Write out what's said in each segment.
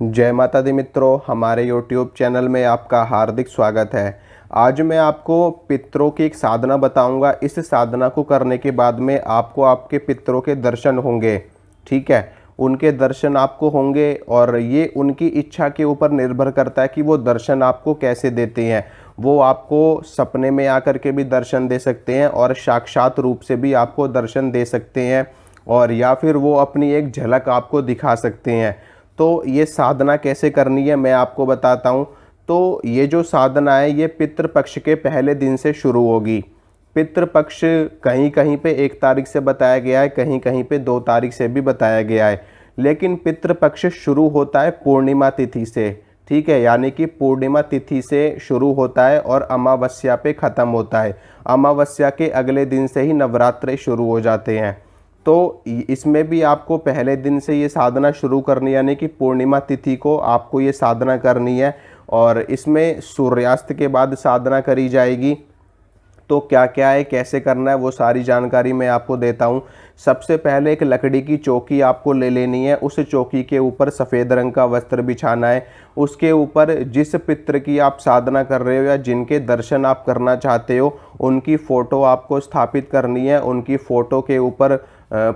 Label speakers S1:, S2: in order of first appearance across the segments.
S1: जय माता दी मित्रों, हमारे YouTube चैनल में आपका हार्दिक स्वागत है। आज मैं आपको पितरों की एक साधना बताऊंगा। इस साधना को करने के बाद में आपको आपके पितरों के दर्शन होंगे। ठीक है, उनके दर्शन आपको होंगे और ये उनकी इच्छा के ऊपर निर्भर करता है कि वो दर्शन आपको कैसे देते हैं। वो आपको सपने में आकर के भी दर्शन दे सकते हैं और साक्षात रूप से भी आपको दर्शन दे सकते हैं, और या फिर वो अपनी एक झलक आपको दिखा सकते हैं। तो ये साधना कैसे करनी है मैं आपको बताता हूँ। तो ये जो साधना है ये पितृपक्ष के पहले दिन से शुरू होगी। पितृपक्ष कहीं कहीं पे 1 तारीख से बताया गया है, कहीं कहीं पे 2 तारीख से भी बताया गया है, लेकिन पितृपक्ष शुरू होता है पूर्णिमा तिथि से। ठीक है, यानी कि पूर्णिमा तिथि से शुरू होता है और अमावस्या पे ख़त्म होता है। अमावस्या के अगले दिन से ही नवरात्रे शुरू हो जाते हैं। तो इसमें भी आपको पहले दिन से ये साधना शुरू करनी, यानी कि पूर्णिमा तिथि को आपको ये साधना करनी है, और इसमें सूर्यास्त के बाद साधना करी जाएगी। तो क्या क्या है, कैसे करना है, वो सारी जानकारी मैं आपको देता हूँ। सबसे पहले एक लकड़ी की चौकी आपको ले लेनी है। उस चौकी के ऊपर सफ़ेद रंग का वस्त्र बिछाना है। उसके ऊपर जिस पितृ की आप साधना कर रहे हो या जिनके दर्शन आप करना चाहते हो उनकी फ़ोटो आपको स्थापित करनी है। उनकी फ़ोटो के ऊपर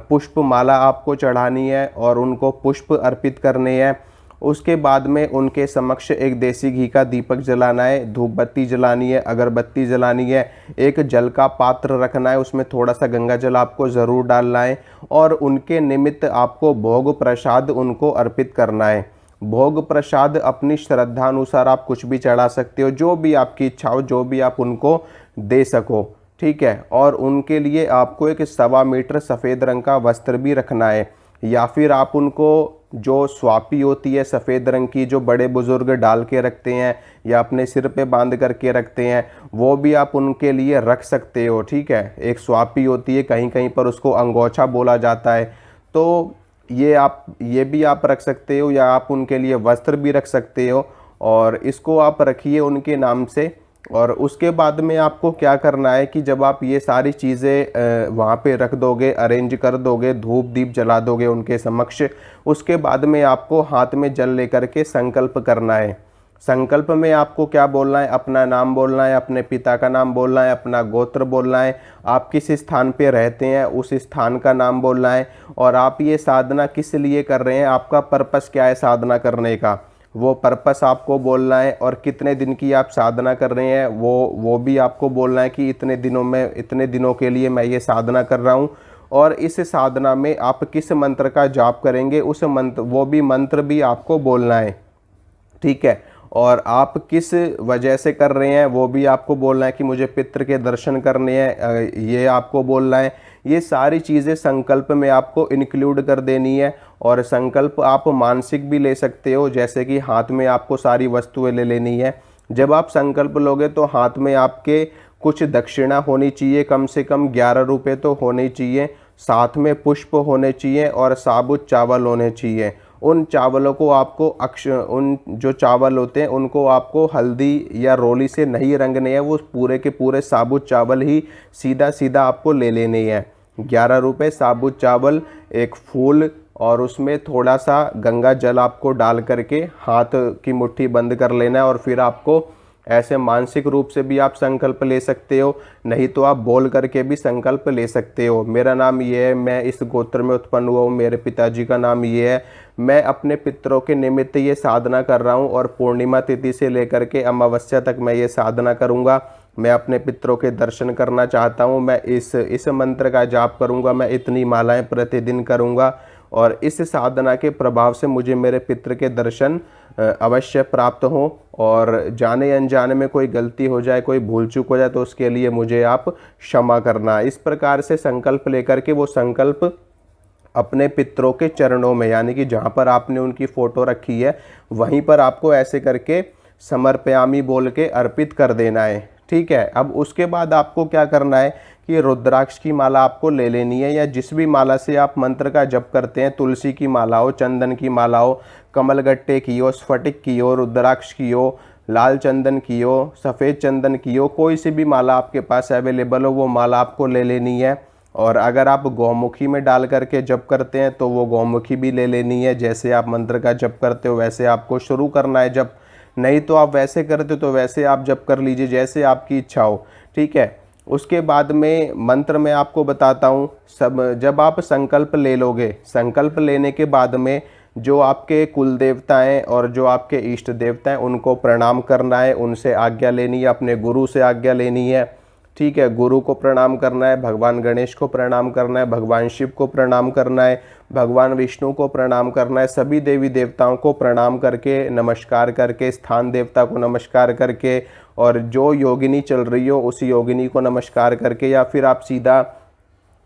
S1: पुष्प माला आपको चढ़ानी है और उनको पुष्प अर्पित करने हैं। उसके बाद में उनके समक्ष एक देसी घी का दीपक जलाना है, धूप बत्ती जलानी है, अगरबत्ती जलानी है, एक जल का पात्र रखना है, उसमें थोड़ा सा गंगा जल आपको ज़रूर डालना है, और उनके निमित्त आपको भोग प्रसाद उनको अर्पित करना है। भोग प्रसाद अपनी श्रद्धा अनुसार आप कुछ भी चढ़ा सकते हो, जो भी आपकी इच्छा हो, जो भी आप उनको दे सको। ठीक है, और उनके लिए आपको एक 1.25 मीटर सफ़ेद रंग का वस्त्र भी रखना है, या फिर आप उनको जो स्वापी होती है सफ़ेद रंग की, जो बड़े बुज़ुर्ग डाल के रखते हैं या अपने सिर पे बांध करके रखते हैं, वो भी आप उनके लिए रख सकते हो। ठीक है, एक स्वापी होती है, कहीं कहीं पर उसको अंगोछा बोला जाता है। तो ये भी आप रख सकते हो, या आप उनके लिए वस्त्र भी रख सकते हो, और इसको आप रखिए उनके नाम से। और उसके बाद में आपको क्या करना है कि जब आप ये सारी चीज़ें वहाँ पे रख दोगे, अरेंज कर दोगे, धूप दीप जला दोगे उनके समक्ष, उसके बाद में आपको हाथ में जल लेकर के संकल्प करना है। संकल्प में आपको क्या बोलना है, अपना नाम बोलना है, अपने पिता का नाम बोलना है, अपना गोत्र बोलना है, आप किस स्थान पे रहते हैं उस स्थान का नाम बोलना है, और आप ये साधना किस लिए कर रहे हैं, आपका पर्पस क्या है साधना करने का, वो पर्पस आपको बोलना है। और कितने दिन की आप साधना कर रहे हैं वो भी आपको बोलना है कि इतने दिनों के लिए मैं ये साधना कर रहा हूँ। और इस साधना में आप किस मंत्र का जाप करेंगे, उस मंत्र भी आपको बोलना है। ठीक है, और आप किस वजह से कर रहे हैं वो भी आपको बोलना है कि मुझे पितृ के दर्शन करने हैं, ये आपको बोलना है। ये सारी चीज़ें संकल्प में आपको इंक्लूड कर देनी है। और संकल्प आप मानसिक भी ले सकते हो, जैसे कि हाथ में आपको सारी वस्तुएं ले लेनी है। जब आप संकल्प लोगे तो हाथ में आपके कुछ दक्षिणा होनी चाहिए, कम से कम 11 रुपये तो होने चाहिए, साथ में पुष्प होने चाहिए और साबुत चावल होने चाहिए। उन चावलों को आपको उन जो चावल होते हैं उनको आपको हल्दी या रोली से नहीं रंगने हैं, वो पूरे के पूरे साबुत चावल ही सीधा सीधा आपको ले लेने हैं। 11 रुपये साबुत चावल, एक फूल, और उसमें थोड़ा सा गंगा जल आपको डाल करके हाथ की मुट्ठी बंद कर लेना है। और फिर आपको ऐसे मानसिक रूप से भी आप संकल्प ले सकते हो, नहीं तो आप बोल करके भी संकल्प ले सकते हो। मेरा नाम ये है, मैं इस गोत्र में उत्पन्न हुआ हूँ, मेरे पिताजी का नाम ये है, मैं अपने पितरों के निमित्त ये साधना कर रहा हूँ, और पूर्णिमा तिथि से लेकर के अमावस्या तक मैं ये साधना करूँगा। मैं अपने पितरों के दर्शन करना चाहता हूँ, मैं इस मंत्र का जाप करूँगा, मैं इतनी मालाएं प्रतिदिन करूँगा, और इस साधना के प्रभाव से मुझे मेरे पितृ के दर्शन अवश्य प्राप्त हों। और जाने अनजाने में कोई गलती हो जाए, कोई भूल चूक हो जाए, तो उसके लिए मुझे आप क्षमा करना। इस प्रकार से संकल्प लेकर के वो संकल्प अपने पितरों के चरणों में, यानी कि जहाँ पर आपने उनकी फ़ोटो रखी है वहीं पर आपको ऐसे करके समर्पयामी बोल के अर्पित कर देना है। ठीक है, अब उसके बाद आपको क्या करना है कि रुद्राक्ष की माला आपको ले लेनी है, या जिस भी माला से आप मंत्र का जप करते हैं, तुलसी की माला हो, चंदन की माला हो, कमलगट्टे की हो, स्फटिक की हो, रुद्राक्ष की हो, लाल चंदन की हो, सफ़ेद चंदन की हो, कोई सी भी माला आपके पास अवेलेबल हो वो माला आपको ले लेनी है। और अगर आप गौमुखी में डाल करके जप करते हैं तो वो गौमुखी भी ले लेनी है। जैसे आप मंत्र का जप करते हो वैसे आपको शुरू करना है जप, नहीं तो आप वैसे करते हो तो वैसे आप जप कर लीजिए, जैसे आपकी इच्छा हो, ठीक है। उसके बाद में मंत्र मैं आपको बताता हूँ। सब जब आप संकल्प ले लोगे, संकल्प लेने के बाद में जो आपके कुल देवता हैं और जो आपके इष्ट देवता हैं उनको प्रणाम करना है, उनसे आज्ञा लेनी है, अपने गुरु से आज्ञा लेनी है, ठीक है। गुरु को प्रणाम करना है, भगवान गणेश को प्रणाम करना है, भगवान शिव को प्रणाम करना है, भगवान विष्णु को प्रणाम करना है, सभी देवी देवताओं को प्रणाम करके, नमस्कार करके, स्थान देवता को नमस्कार करके, और जो योगिनी चल रही हो उस योगिनी को नमस्कार करके, या फिर आप सीधा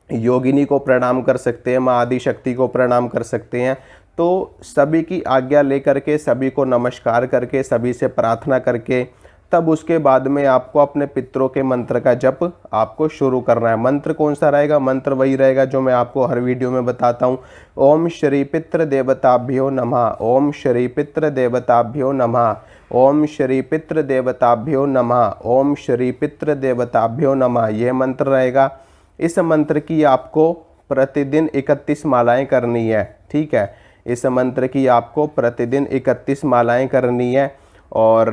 S1: योगिनी को प्रणाम कर सकते हैं, माँ आदि शक्ति को प्रणाम कर सकते हैं। तो सभी की आज्ञा लेकर के, सभी को नमस्कार करके, सभी से प्रार्थना करके, तब उसके बाद में आपको अपने पितरों के मंत्र का जप आपको शुरू करना है। मंत्र कौन सा रहेगा? मंत्र वही रहेगा जो मैं आपको हर वीडियो में बताता हूँ। ओम श्री पितृ देवताभ्यो नमः, ओम श्री पितृ देवताभ्यो नमः, ओम श्री पितृ देवताभ्यो नमः, ओम श्री पितृ देवताभ्यो नमः, ये मंत्र रहेगा। इस मंत्र की आपको प्रतिदिन 31 मालाएं करनी है, ठीक है। इस मंत्र की आपको प्रतिदिन 31 मालाएं करनी है। और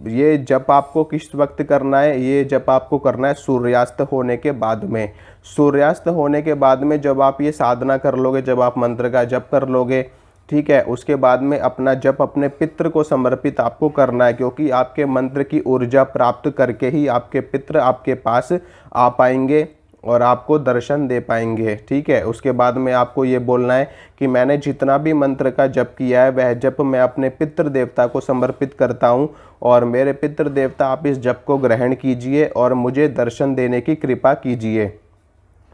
S1: ये जप आपको किस वक्त करना है? ये जप आपको करना है सूर्यास्त होने के बाद में। सूर्यास्त होने के बाद में जब आप ये साधना कर लोगे, जब आप मंत्र का जप कर लोगे, ठीक है, उसके बाद में अपना जप अपने पितृ को समर्पित आपको करना है, क्योंकि आपके मंत्र की ऊर्जा प्राप्त करके ही आपके पितृ आपके पास आ पाएंगे और आपको दर्शन दे पाएंगे, ठीक है। उसके बाद में आपको ये बोलना है कि मैंने जितना भी मंत्र का जप किया है वह जप मैं अपने पितृ देवता को समर्पित करता हूँ, और मेरे पितृ देवता आप इस जप को ग्रहण कीजिए और मुझे दर्शन देने की कृपा कीजिए,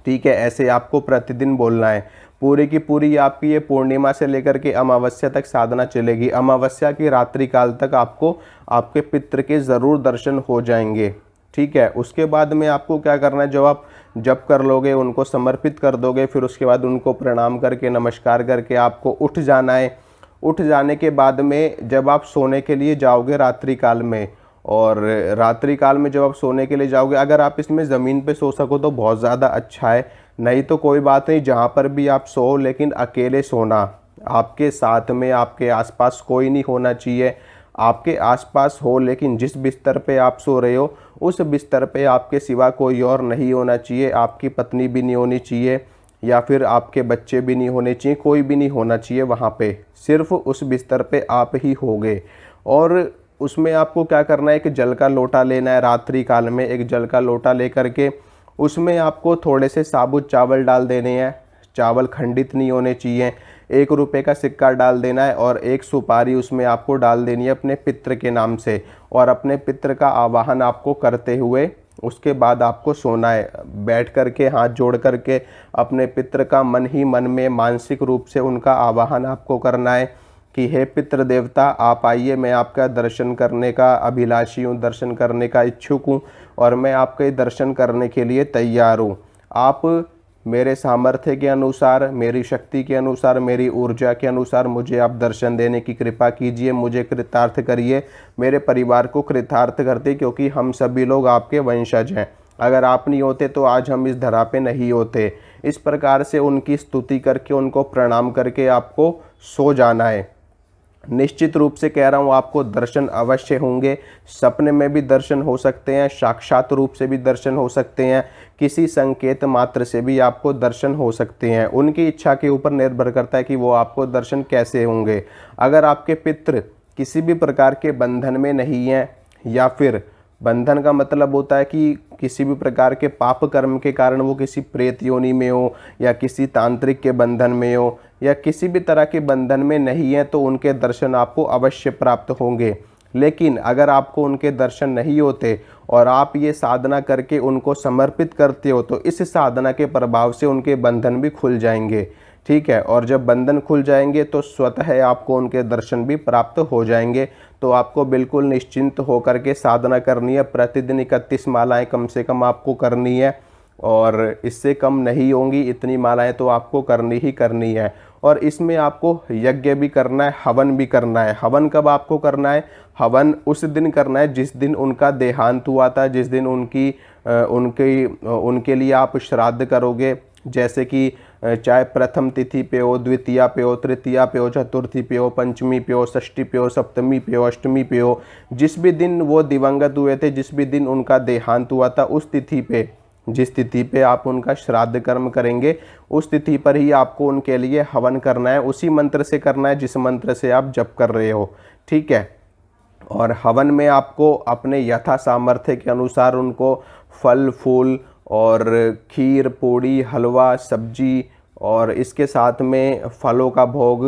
S1: ठीक है। ऐसे आपको प्रतिदिन बोलना है। पूरी की पूरी आपकी ये पूर्णिमा से लेकर के अमावस्या तक साधना चलेगी। अमावस्या की रात्रि काल तक आपको आपके पितृ के ज़रूर दर्शन हो जाएंगे, ठीक है। उसके बाद में आपको क्या करना है, जब आप जप कर लोगे, उनको समर्पित कर दोगे, फिर उसके बाद उनको प्रणाम करके, नमस्कार करके आपको उठ जाना है। उठ जाने के बाद में जब आप सोने के लिए जाओगे रात्रि काल में, और रात्रि काल में जब आप सोने के लिए जाओगे, अगर आप इसमें ज़मीन पे सो सको तो बहुत ज़्यादा अच्छा है, नहीं तो कोई बात नहीं, जहाँ पर भी आप सो, लेकिन अकेले सोना। आपके साथ में आपके आसपास कोई नहीं होना चाहिए। आपके आसपास हो लेकिन जिस बिस्तर पे आप सो रहे हो उस बिस्तर पे आपके सिवा कोई और नहीं होना चाहिए। आपकी पत्नी भी नहीं होनी चाहिए, या फिर आपके बच्चे भी नहीं होने चाहिए, कोई भी नहीं होना चाहिए वहाँ पे। सिर्फ उस बिस्तर पे आप ही होगे। और उसमें आपको क्या करना है, एक जल का लोटा लेना है। रात्रि काल में एक जल का लोटा लेकर के उसमें आपको थोड़े से साबुत चावल डाल देने हैं। चावल खंडित नहीं होने चाहिए। 1 रुपये का सिक्का डाल देना है, और 1 सुपारी उसमें आपको डाल देनी है अपने पितृ के नाम से, और अपने पितृ का आवाहन आपको करते हुए उसके बाद आपको सोना है। बैठ करके हाथ जोड़ करके अपने पितृ का मन ही मन में मानसिक रूप से उनका आवाहन आपको करना है कि हे पितृ देवता आप आइए, मैं आपका दर्शन करने का अभिलाषी हूँ, दर्शन करने का इच्छुक हूँ, और मैं आपके दर्शन करने के लिए तैयार हूँ। आप मेरे सामर्थ्य के अनुसार, मेरी शक्ति के अनुसार, मेरी ऊर्जा के अनुसार मुझे आप दर्शन देने की कृपा कीजिए, मुझे कृतार्थ करिए, मेरे परिवार को कृतार्थ करते, क्योंकि हम सभी लोग आपके वंशज हैं। अगर आप नहीं होते तो आज हम इस धरा पे नहीं होते। इस प्रकार से उनकी स्तुति करके, उनको प्रणाम करके आपको सो जाना है। निश्चित रूप से कह रहा हूँ, आपको दर्शन अवश्य होंगे। सपने में भी दर्शन हो सकते हैं, साक्षात रूप से भी दर्शन हो सकते हैं, किसी संकेत मात्र से भी आपको दर्शन हो सकते हैं। उनकी इच्छा के ऊपर निर्भर करता है कि वो आपको दर्शन कैसे होंगे। अगर आपके पितृ किसी भी प्रकार के बंधन में नहीं हैं, या फिर बंधन का मतलब होता है कि किसी भी प्रकार के पाप कर्म के कारण वो किसी प्रेत योनि में हो, या किसी तांत्रिक के बंधन में हो, या किसी भी तरह के बंधन में नहीं है, तो उनके दर्शन आपको अवश्य प्राप्त होंगे। लेकिन अगर आपको उनके दर्शन नहीं होते और आप ये साधना करके उनको समर्पित करते हो, तो इस साधना के प्रभाव से उनके बंधन भी खुल जाएंगे, ठीक है। और जब बंधन खुल जाएंगे तो स्वतः आपको उनके दर्शन भी प्राप्त हो जाएंगे। तो आपको बिल्कुल निश्चिंत होकर के साधना करनी है। प्रतिदिन 31 मालाएं कम से कम आपको करनी है, और इससे कम नहीं होंगी। इतनी मालाएं तो आपको करनी ही करनी है। और इसमें आपको यज्ञ भी करना है, हवन भी करना है। हवन कब आपको करना है? हवन उस दिन करना है जिस दिन उनका देहांत हुआ था, जिस दिन उनके लिए आप श्राद्ध करोगे, जैसे कि चाहे प्रथम तिथि पे हो, द्वितीया पे हो, तृतीया पे हो, चतुर्थी पे हो, पंचमी पे हो, षष्ठी पे हो, सप्तमी पे हो, अष्टमी पे हो, जिस भी दिन वो दिवंगत हुए थे, जिस भी दिन उनका देहांत हुआ था, उस तिथि पे, जिस तिथि पे आप उनका श्राद्ध कर्म करेंगे, उस तिथि पर ही आपको उनके लिए हवन करना है। उसी मंत्र से करना है जिस मंत्र से आप जप कर रहे हो, ठीक है। और हवन में आपको अपने यथा सामर्थ्य के अनुसार उनको फल फूल और खीर, पूड़ी, हलवा, सब्जी और इसके साथ में फलों का भोग,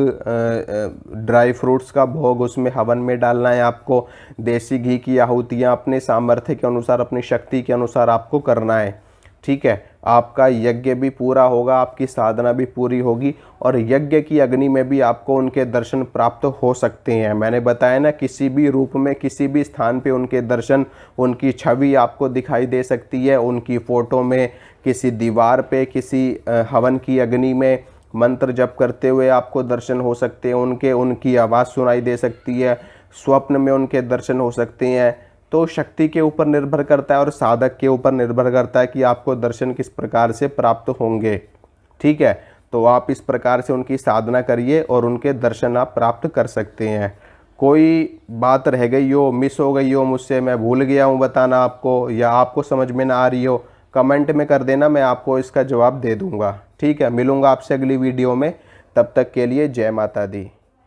S1: ड्राई फ्रूट्स का भोग उसमें हवन में डालना है आपको। देसी घी की आहुतियाँ अपने सामर्थ्य के अनुसार, अपनी शक्ति के अनुसार आपको करना है, ठीक है। आपका यज्ञ भी पूरा होगा, आपकी साधना भी पूरी होगी और यज्ञ की अग्नि में भी आपको उनके दर्शन प्राप्त हो सकते हैं। मैंने बताया ना, किसी भी रूप में, किसी भी स्थान पे उनके दर्शन, उनकी छवि आपको दिखाई दे सकती है, उनकी फ़ोटो में, किसी दीवार पे, किसी हवन की अग्नि में मंत्र जप करते हुए आपको दर्शन हो सकते हैं उनके, उनकी आवाज़ सुनाई दे सकती है, स्वप्न में उनके दर्शन हो सकते हैं। तो शक्ति के ऊपर निर्भर करता है और साधक के ऊपर निर्भर करता है कि आपको दर्शन किस प्रकार से प्राप्त होंगे, ठीक है। तो आप इस प्रकार से उनकी साधना करिए और उनके दर्शन आप प्राप्त कर सकते हैं। कोई बात रह गई हो, मिस हो गई हो मुझसे, मैं भूल गया हूँ बताना आपको, या आपको समझ में ना आ रही हो, कमेंट में कर देना, मैं आपको इसका जवाब दे दूँगा, ठीक है। मिलूँगा आपसे अगली वीडियो में, तब तक के लिए जय माता दी।